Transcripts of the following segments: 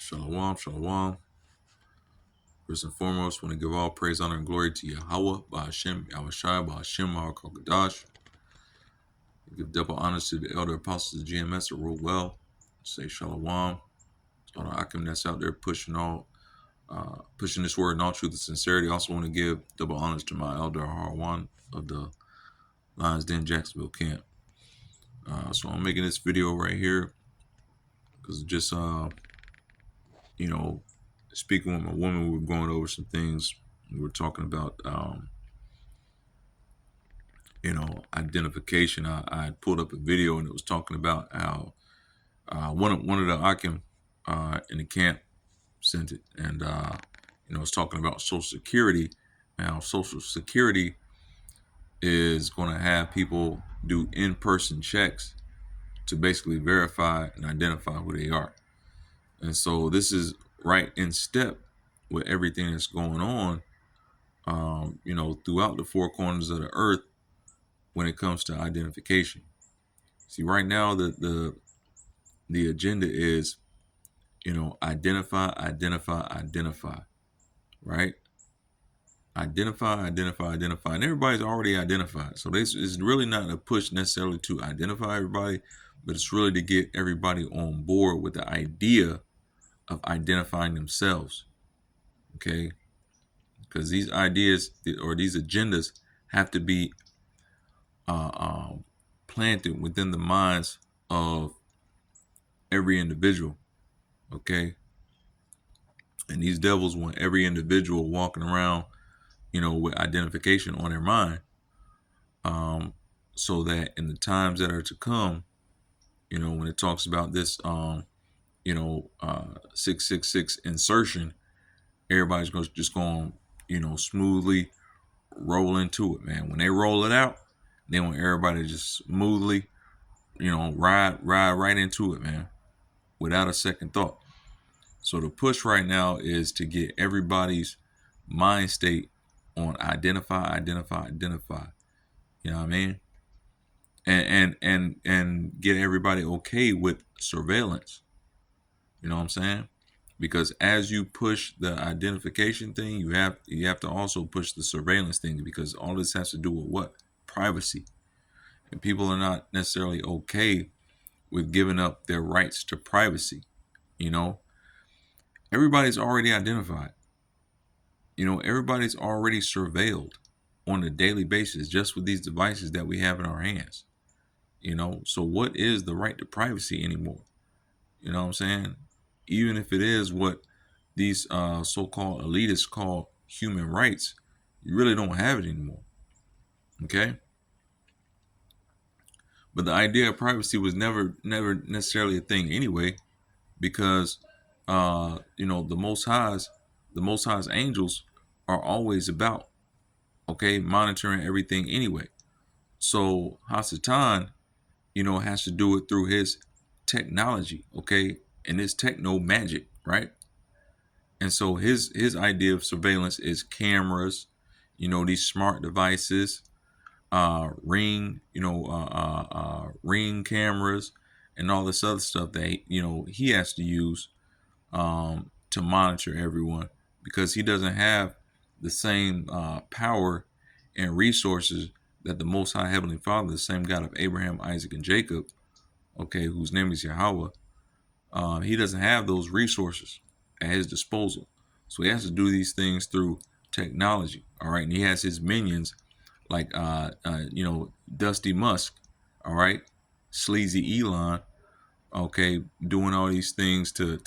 Shalom, shalom. First and foremost, want to give all praise, honor, and glory to Yahweh, Ba'ashem, Yahushai, Ba'ashem, Ma'akokadash. Give double honors to the elder apostles of GMS that rule well. Say shalom. All the Akim that's out there pushing this word in all truth and sincerity. Also want to give double honors to my elder Harwan of the Lions Den Jacksonville camp. So I'm making this video right here because just speaking with my woman, we were going over some things. We were talking about identification. I pulled up a video and it was talking about how one of the Akim in the camp sent it, and it's talking about Social Security. Now, Social Security is going to have people do in-person checks to basically verify and identify who they are. And so this is right in step with everything that's going on, throughout the four corners of the earth when it comes to identification. See, right now the agenda is, identify, right? Identify, and everybody's already identified. So this is really not a push necessarily to identify everybody, but it's really to get everybody on board with the idea of identifying themselves. Okay, because these ideas or these agendas have to be planted within the minds of every individual. Okay, and these devils want every individual walking around, with identification on their mind, so that in the times that are to come, when it talks about this, 666 insertion, everybody's just going, smoothly roll into it, man. When they roll it out, they want everybody to just smoothly, ride right into it, man, without a second thought. So the push right now is to get everybody's mind state on identify. You know what I mean? And get everybody okay with surveillance. You know what I'm saying? Because as you push the identification thing, you have to also push the surveillance thing, because all this has to do with what? Privacy. And people are not necessarily okay with giving up their rights to privacy. Everybody's already identified. Everybody's already surveilled on a daily basis just with these devices that we have in our hands. So what is the right to privacy anymore? You know what I'm saying? Even if it is what these so-called elitists call human rights, you really don't have it anymore. Okay? But the idea of privacy was never necessarily a thing anyway, because the Most High's angels are always about, monitoring everything anyway. So Hasatan, has to do it through his technology, and his techno magic, right? And so his idea of surveillance is cameras, these smart devices, ring cameras, and all this other stuff that he has to use to monitor everyone, because he doesn't have the same power and resources that the Most High Heavenly Father, the same God of Abraham, Isaac, and Jacob, whose name is Yahweh, he doesn't have those resources at his disposal. So he has to do these things through technology. All right. And he has his minions like, Dusty Musk. All right. Sleazy Elon. Okay. Doing all these things to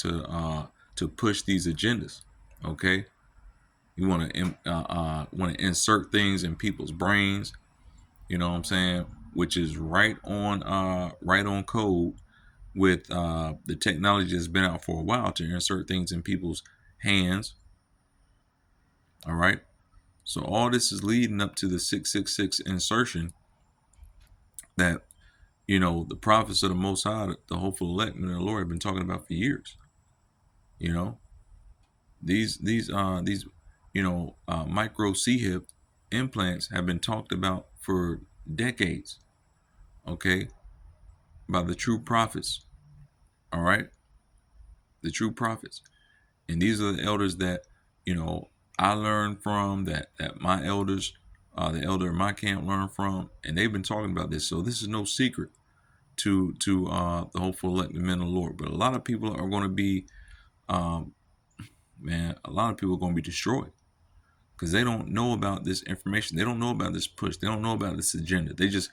push these agendas. Okay. You want to insert things in people's brains. You know what I'm saying? Which is right on code with the technology that's been out for a while to insert things in people's hands. All right. So all this is leading up to the 666 insertion that, the prophets of the Most High, the hopeful elect men of the Lord, have been talking about for years. These micro C-hip implants have been talked about for decades. Okay. By the true prophets. All right. the true prophets. And these are the elders that, I learned from, that my elders, the elder in my camp learned from, and they've been talking about this. So this is no secret to the hopeful elect men of the Lord. But a lot of people are going to be, um, man, a lot of people are going to be destroyed because they don't know about this information. They don't know about this push. They don't know about this agenda. They just,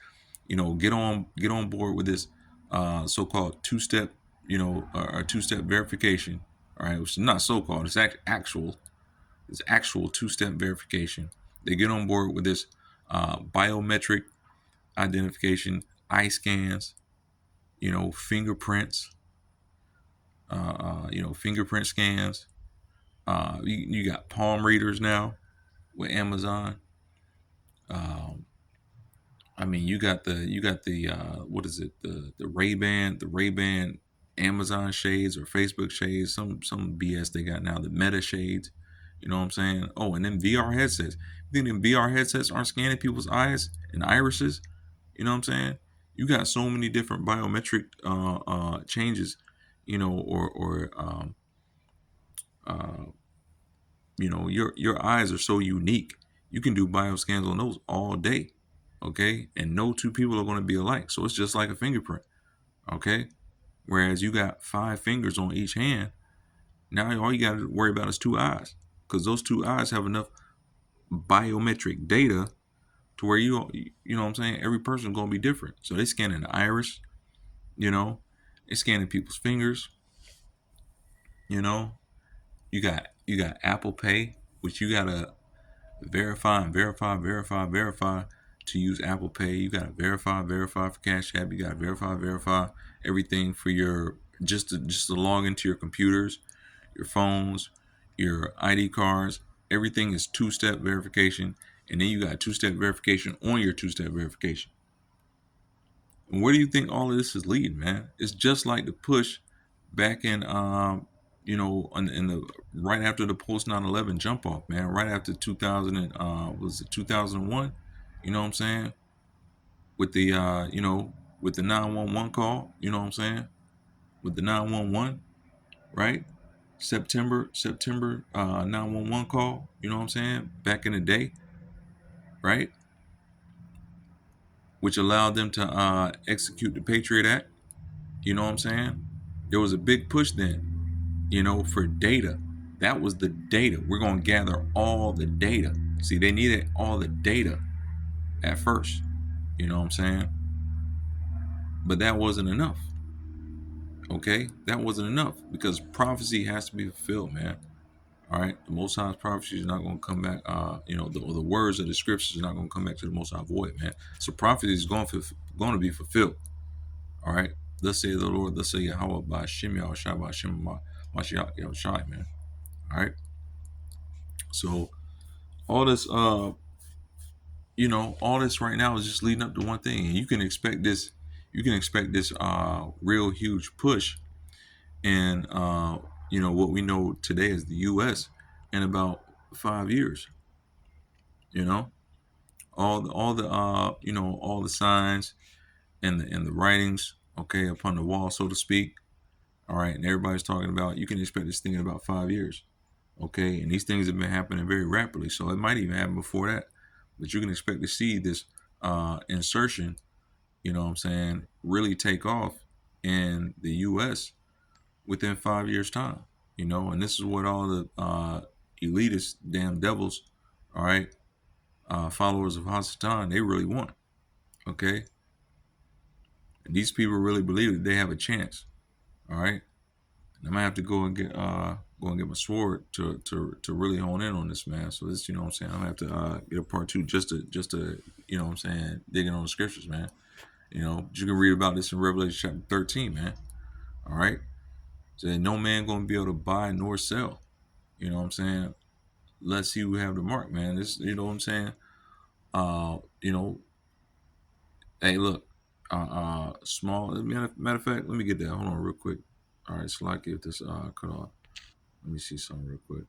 get on board with this so-called two-step, or two-step verification. All right, which is not so-called. It's actual. It's actual two-step verification. They get on board with this biometric identification, eye scans, fingerprints, fingerprint scans. You got palm readers now with Amazon. Um, I mean, you got the what is it, the Ray-Ban Amazon shades or Facebook shades, some BS they got now, the Meta shades. You know what I'm saying? Oh, and then VR headsets. You think them VR headsets aren't scanning people's eyes and irises? You know what I'm saying? You got so many different biometric changes, or uh, your eyes are so unique. You can do bioscans on those all day, okay? And no two people are going to be alike. So it's just like a fingerprint, okay? Whereas you got 5 fingers on each hand, now all you got to worry about is 2 eyes, because those 2 eyes have enough biometric data to where you know what I'm saying, every person's going to be different. So they scanning the iris, they scanning people's fingers, you know. You got Apple Pay, which you got to verify and verify to use Apple Pay. You gotta verify for Cash App. You gotta verify everything for your just to log into your computers, your phones, your ID cards. Everything is two-step verification, and then you got two-step verification on your two-step verification. And where do you think all of this is leading, man? It's just like the push back in in the right after the post 9/11 jump off, man. Right after 2000 and was it 2001? You know what I'm saying? With the with the 911 call, you know what I'm saying? With the 911, right? September 911 call, you know what I'm saying? Back in the day, right? Which allowed them to execute the Patriot Act, you know what I'm saying? There was a big push then, for data. That was the data. We're going to gather all the data. See, they needed all the data at first, you know what I'm saying? But that wasn't enough, okay? That wasn't enough because prophecy has to be fulfilled, man. All right? The Most High's prophecy is not going to come back, the words of the scriptures are not going to come back to the Most High void, man. So prophecy is going to be fulfilled, all right? Thus say the Lord, thus say Yahweh, by Shem Yahushua, by Shem Mashiach Yahushua, man. All right? So all this all this right now is just leading up to one thing, and you can expect this real huge push in what we know today as the US in about 5 years. you know all the signs and the writings, okay, upon the wall, so to speak. All right, and everybody's talking about, you can expect this thing in about 5 years. Okay, and these things have been happening very rapidly, so it might even happen before that. But you can expect to see this insertion, you know what I'm saying, really take off in the US within 5 years' time. And this is what all the elitist damn devils, all right, followers of Hasatan, they really want. Okay, and these people really believe that they have a chance. All right, and I'm gonna have to go and get my sword to really hone in on this, man. So this, what I'm saying, I'm gonna have to get a part two just to what I'm saying, digging on the scriptures, man. You can read about this in Revelation chapter 13, man. All right, so no man gonna be able to buy nor sell. You know what I'm saying? Let's see who have the mark, man. This, you know what I'm saying? Uh, you know, hey, look, small. Matter of fact, let me get that. Hold on, real quick. All right, so like if this cut off. Let me see something real quick.